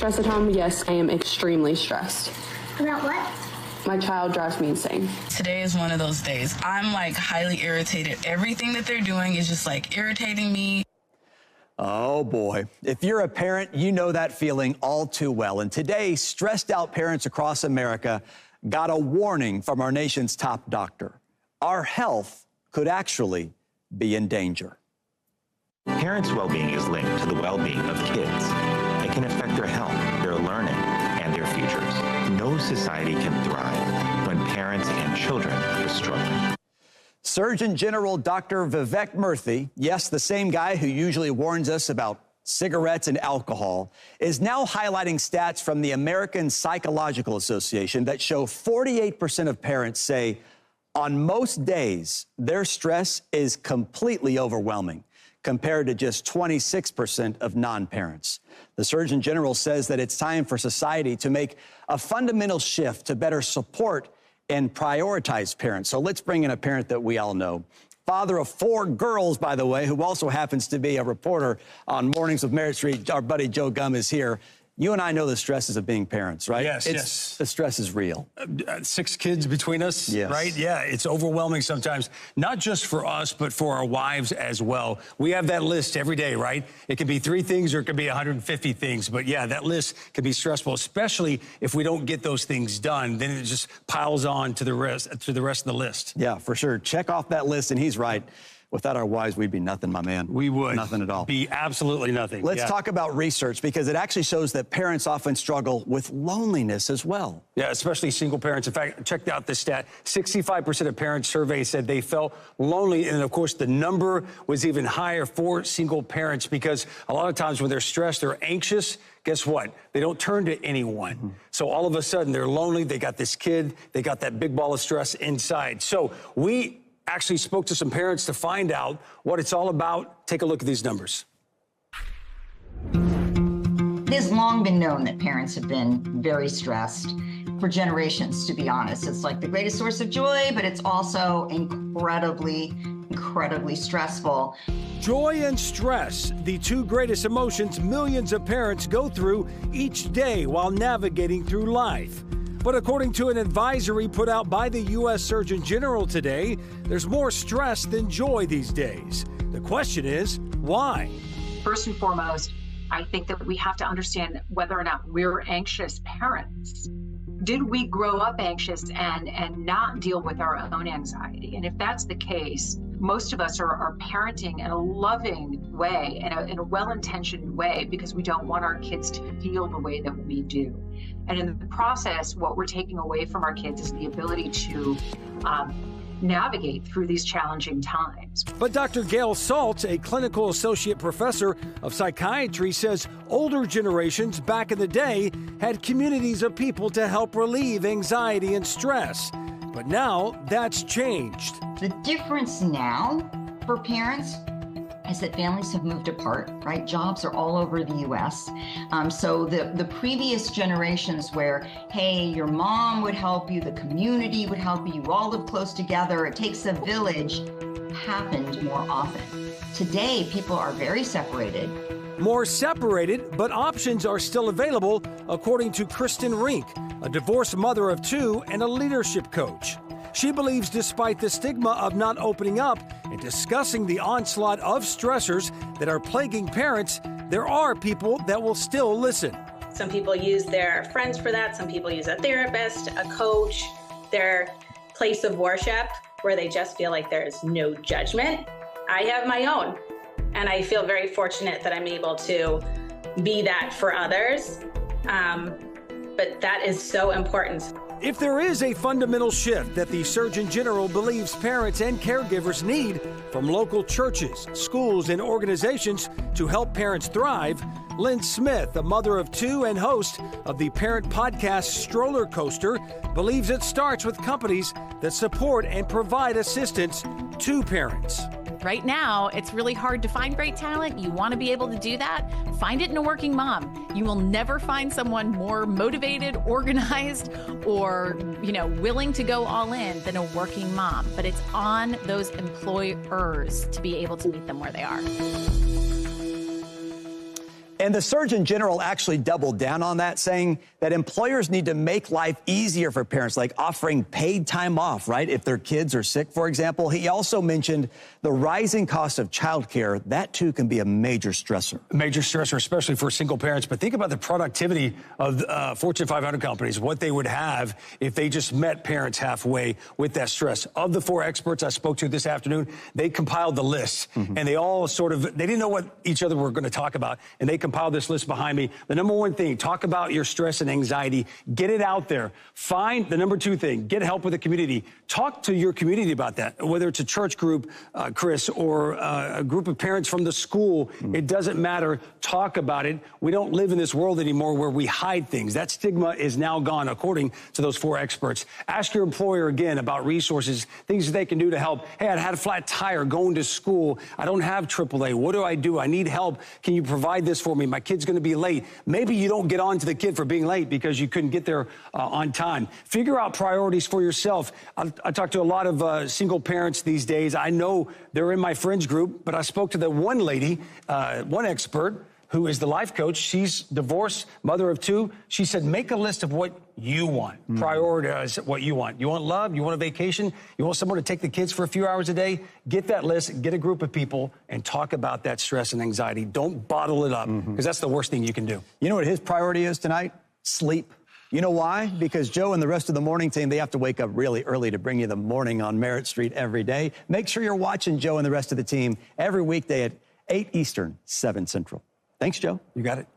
Stress at home? Yes, I am extremely stressed. About what? My child drives me insane. Today is one of those days. I'm like highly irritated. Everything that they're doing is just like irritating me. Oh boy, if you're a parent, you know that feeling all too well. And today, stressed out parents across America got a warning from our nation's top doctor. Our health could actually be in danger. Parents' well-being is linked to the well-being of kids. It can affect their health, their learning, and their futures. No society can thrive when parents and children are struggling. Surgeon General Dr. Vivek Murthy, yes, the same guy who usually warns us about cigarettes and alcohol, is now highlighting stats from the American Psychological Association that show 48% of parents say on most days their stress is completely overwhelming, compared to just 26% of non-parents. The Surgeon General says that it's time for society to make a fundamental shift to better support and prioritize parents. So let's bring in a parent that we all know. Father of 4 girls, by the way, who also happens to be a reporter on Mornings with Merit Street. Our buddy Joe Gumm is here. You and I know the stresses of being parents, right? Yes. The stress is real. 6 kids between us, yes. Right? Yeah, it's overwhelming sometimes, not just for us, but for our wives as well. We have that list every day, right? It could be 3 things or it could be 150 things. But yeah, that list can be stressful, especially if we don't get those things done. Then it just piles on to the rest of the list. Yeah, for sure. Check off that list, and he's right. Without our wives, we'd be nothing, my man. We would. Nothing at all. Be absolutely nothing. Let's talk about research, because it actually shows that parents often struggle with loneliness as well. Yeah, especially single parents. In fact, check out this stat. 65% of parents surveyed said they felt lonely. And of course, the number was even higher for single parents, because a lot of times when they're stressed, they're anxious. Guess what? They don't turn to anyone. Mm-hmm. So all of a sudden, they're lonely. They got this kid. They got that big ball of stress inside. So we actually spoke to some parents to find out what it's all about. Take a look at these numbers. It has long been known that parents have been very stressed for generations, to be honest. It's like the greatest source of joy, but it's also incredibly stressful. Joy and stress, the 2 greatest emotions millions of parents go through each day while navigating through life. But according to an advisory put out by the U.S. Surgeon General today, there's more stress than joy these days. The question is, why? First and foremost, I think that we have to understand whether or not we're anxious parents. Did we grow up anxious and not deal with our own anxiety? And if that's the case, most of us are parenting in a loving way, in a well-intentioned way, because we don't want our kids to feel the way that we do. And in the process, what we're taking away from our kids is the ability to navigate through these challenging times. But Dr. Gail Saltz, a clinical associate professor of psychiatry, says older generations back in the day had communities of people to help relieve anxiety and stress. But now that's changed. The difference now for parents is that families have moved apart, right? Jobs are all over the U.S. So the previous generations where, hey, your mom would help you, the community would help you, you all live close together, it takes a village, happened more often. Today, people are very separated. More separated, but options are still available, according to Kristin Rink, a divorced mother of 2 and a leadership coach. She believes despite the stigma of not opening up and discussing the onslaught of stressors that are plaguing parents, there are people that will still listen. Some people use their friends for that. Some people use a therapist, a coach, their place of worship where they just feel like there's no judgment. I have my own, and I feel very fortunate that I'm able to be that for others. But that is so important. If there is a fundamental shift that the Surgeon General believes parents and caregivers need from local churches, schools, and organizations to help parents thrive, Lynn Smith, a mother of 2 and host of the parent podcast Stroller Coaster, believes it starts with companies that support and provide assistance to parents. Right now, it's really hard to find great talent. You want to be able to do that? Find it in a working mom. You will never find someone more motivated, organized, or, willing to go all in than a working mom. But it's on those employers to be able to meet them where they are. And the Surgeon General actually doubled down on that, saying that employers need to make life easier for parents, like offering paid time off, right, if their kids are sick, for example. He also mentioned the rising cost of childcare. That, too, can be a major stressor. Major stressor, especially for single parents. But think about the productivity of Fortune 500 companies, what they would have if they just met parents halfway with that stress. Of the 4 experts I spoke to this afternoon, they compiled the list, and they all they didn't know what each other were going to talk about, and they compiled this list behind me. The number 1 thing, talk about your stress and anxiety. Get it out there. Find the number 2 thing, get help with the community. Talk to your community about that, whether it's a church group, Chris, or a group of parents from the school. It doesn't matter. Talk about it. We don't live in this world anymore where we hide things. That stigma is now gone, according to those 4 experts. Ask your employer again about resources, things they can do to help. Hey, I had a flat tire going to school. I don't have AAA. What do? I need help. Can you provide this for me? My kid's going to be late. Maybe you don't get on to the kid for being late because you couldn't get there on time. Figure out priorities for yourself. I talk to a lot of single parents these days. I know they're in my friends group, but I spoke to the one lady, one expert, who is the life coach. She's divorced, mother of 2. She said, make a list of what you want. Prioritize what you want. You want love? You want a vacation? You want someone to take the kids for a few hours a day? Get that list, get a group of people, and talk about that stress and anxiety. Don't bottle it up, because that's the worst thing you can do. You know what his priority is tonight? Sleep. You know why? Because Joe and the rest of the morning team, they have to wake up really early to bring you the morning on Merritt Street every day. Make sure you're watching Joe and the rest of the team every weekday at 8 Eastern, 7 Central. Thanks, Joe. You got it.